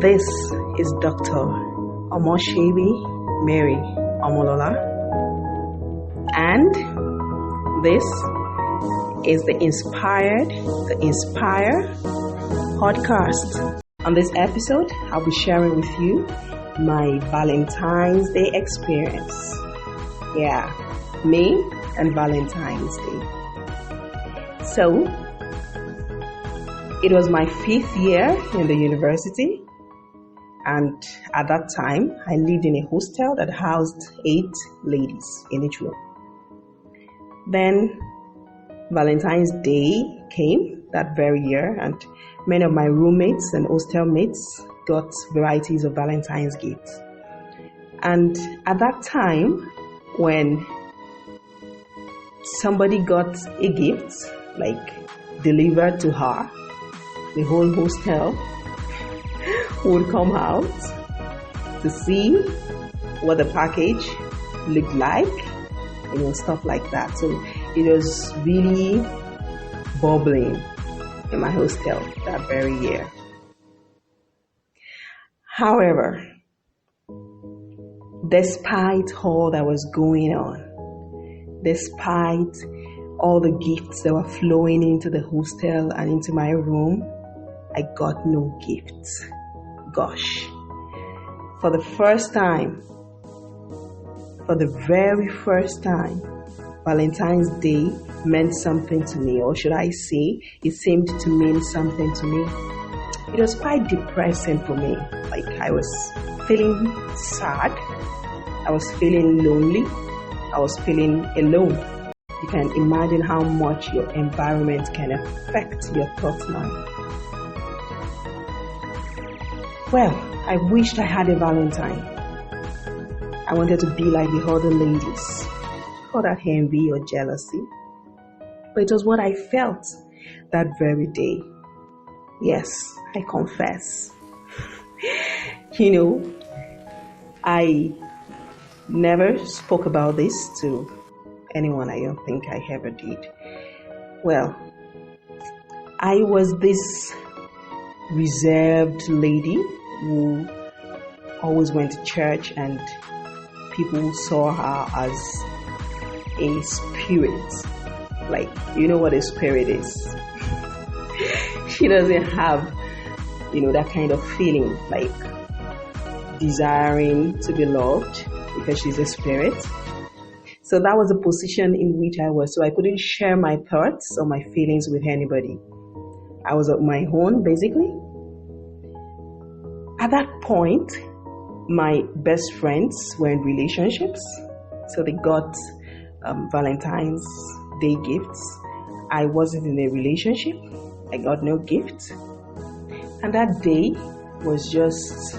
This is Dr. Omoshebi Mary Omolola, and this is the Inspire podcast. On this episode, I'll be sharing with you my Valentine's Day experience. Yeah, me and Valentine's Day. So, it was my 5th year in the university, and at that time, I lived in a hostel that housed 8 ladies in each room. Then, Valentine's Day came that very year, and many of my roommates and hostel mates got varieties of Valentine's gifts. And at that time, when somebody got a gift, like delivered to her, the whole hostel would come out to see what the package looked like, stuff like that. So it was really bubbling in my hostel that very year. However, despite all that was going on, despite all the gifts that were flowing into the hostel and into my room, I got no gifts. Gosh. For the very first time, Valentine's Day meant something to me, or should I say, it seemed to mean something to me. It was quite depressing for me. Like, I was feeling sad, I was feeling lonely, I was feeling alone. You can imagine how much your environment can affect your thought life. Well, I wished I had a Valentine. I wanted to be like the other ladies. Call that envy or jealousy. But it was what I felt that very day. Yes, I confess. I never spoke about this to anyone. I don't think I ever did. Well, I was this reserved lady who always went to church, and people saw her as a spirit. Like, you know what a spirit is. She doesn't have, that kind of feeling, like desiring to be loved, because she's a spirit. So that was the position in which I was. So I couldn't share my thoughts or my feelings with anybody. I was on my own, basically. At that point, my best friends were in relationships. So they got Valentine's Day gifts. I wasn't in a relationship. I got no gift. And that day was just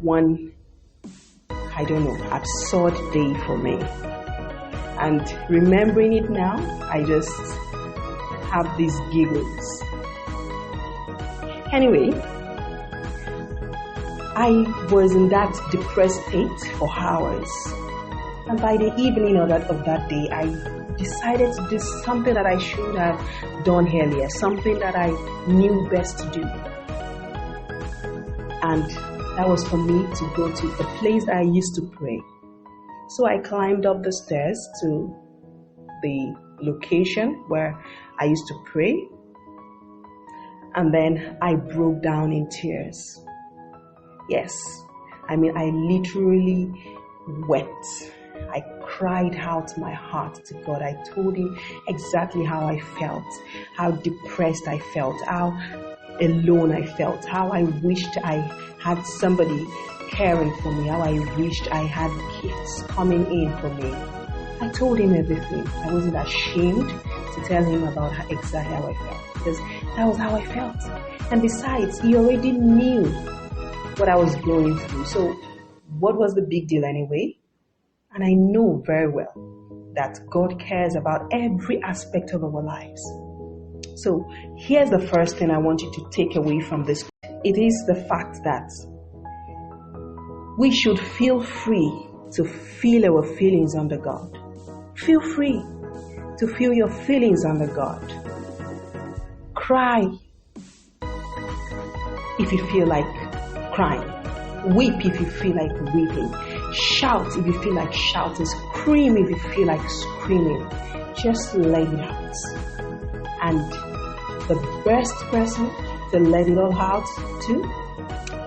one, absurd day for me. And remembering it now, I just have these giggles. Anyway, I was in that depressed state for hours. And by the evening of that day, I decided to do something that I should have done earlier, something that I knew best to do. And that was for me to go to the place that I used to pray. So I climbed up the stairs to the location where I used to pray. And then I broke down in tears. Yes, I literally wept. I cried out my heart to God. I told Him exactly how I felt, how depressed I felt, how alone I felt, how I wished I had somebody caring for me, how I wished I had gifts coming in for me. I told Him everything. I wasn't ashamed to tell Him about exactly how I felt, because that was how I felt. And besides, He already knew what I was going through. So what was the big deal anyway? And I know very well that God cares about every aspect of our lives. So here's the first thing I want you to take away from this. It is the fact that we should feel free to feel our feelings under God. Feel free to feel your feelings under God. Cry. if you feel like crying. Weep if you feel like weeping. Shout if you feel like shouting. Scream if you feel like screaming. Just let it out. And the best person to let it all out to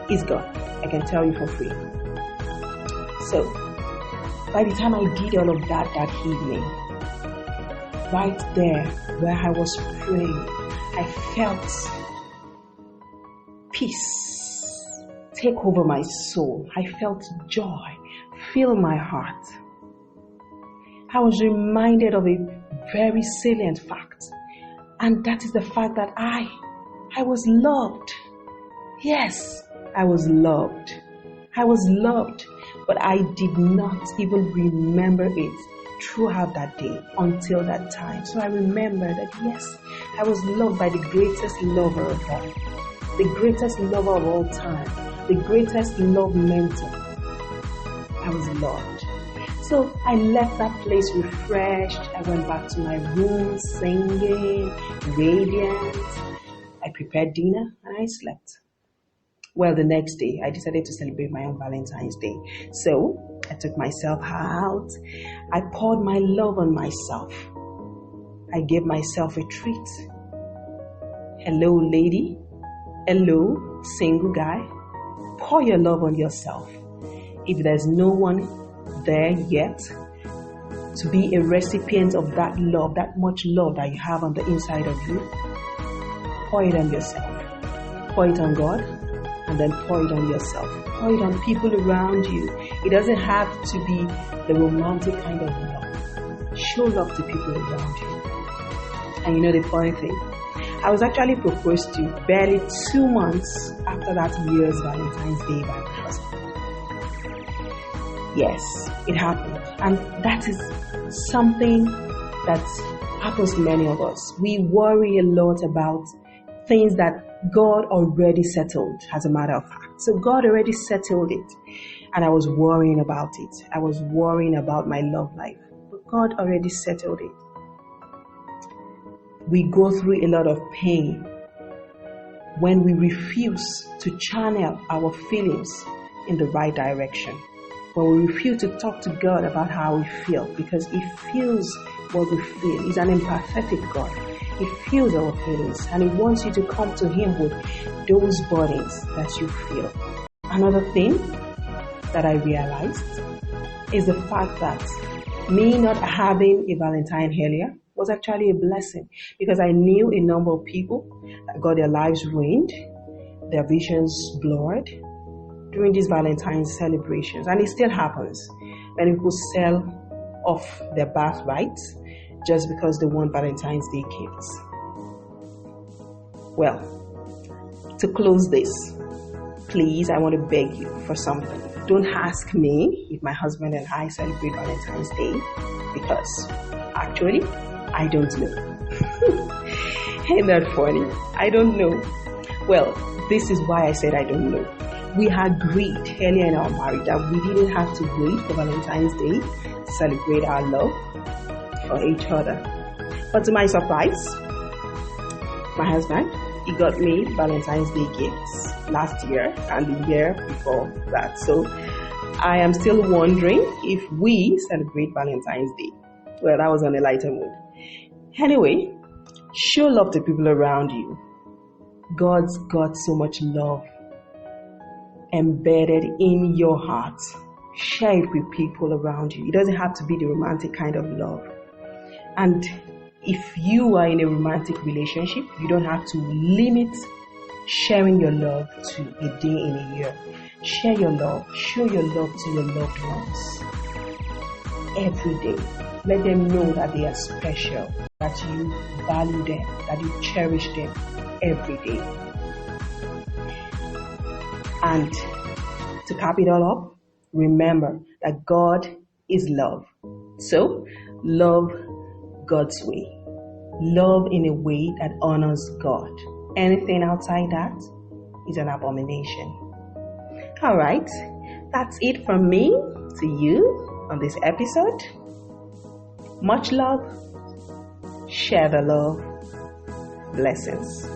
is God. I can tell you for free. So, by the time I did all of that evening, right there where I was praying, I felt peace take over my soul. I felt joy fill my heart. I was reminded of a very salient fact, and that is the fact that I was loved. Yes, I was loved. I was loved, but I did not even remember it throughout that day until that time. So I remember that yes, I was loved by the greatest lover of all, the greatest lover of all time, the greatest love mentor. I was loved. So I left that place refreshed. I went back to my room singing, radiant. I prepared dinner and I slept. Well, the next day, I decided to celebrate my own Valentine's Day. So I took myself out. I poured my love on myself. I gave myself a treat. Hello, lady. Hello, single guy. Pour your love on yourself. If there's no one there yet to be a recipient of that love, that much love that you have on the inside of you, pour it on yourself. Pour it on God. And then pour it on yourself. Pour it on people around you. It doesn't have to be the romantic kind of love. Show love to people around you. And you know the funny thing? I was actually proposed to barely 2 months after that year's Valentine's Day by my husband. Yes, it happened. And that is something that happens to many of us. We worry a lot about things that God already settled, as a matter of fact. So God already settled it. And I was worrying about it. I was worrying about my love life. But God already settled it. We go through a lot of pain when we refuse to channel our feelings in the right direction. When we refuse to talk to God about how we feel, because He feels what we feel. He's an empathetic God. He feels our feelings and He wants you to come to Him with those burdens that you feel. Another thing that I realized is the fact that me not having a Valentine earlier was actually a blessing, because I knew a number of people that got their lives ruined, their visions blurred during these Valentine's celebrations. And it still happens when people sell off their birthrights just because they want Valentine's Day gifts. Well, to close this, please, I want to beg you for something. Don't ask me if my husband and I celebrate Valentine's Day, because actually, I don't know. Ain't that funny? I don't know. Well, this is why I said I don't know. We agreed earlier in our marriage that we didn't have to wait for Valentine's Day to celebrate our love for each other. But to my surprise, my husband, he got me Valentine's Day gifts last year and the year before that. So I am still wondering if we celebrate Valentine's Day. Well, that was on a lighter mood. Anyway, show love to people around you. God's got so much love embedded in your heart. Share it with people around you. It doesn't have to be the romantic kind of love. And if you are in a romantic relationship, you don't have to limit sharing your love to a day in a year. Share your love. Show your love to your loved ones every day. Let them know that they are special, that you value them, that you cherish them every day. And to cap it all up, remember that God is love. So, love God's way. Love in a way that honors God. Anything outside that is an abomination. All right, that's it from me to you on this episode. Much love. Share the love. Blessings.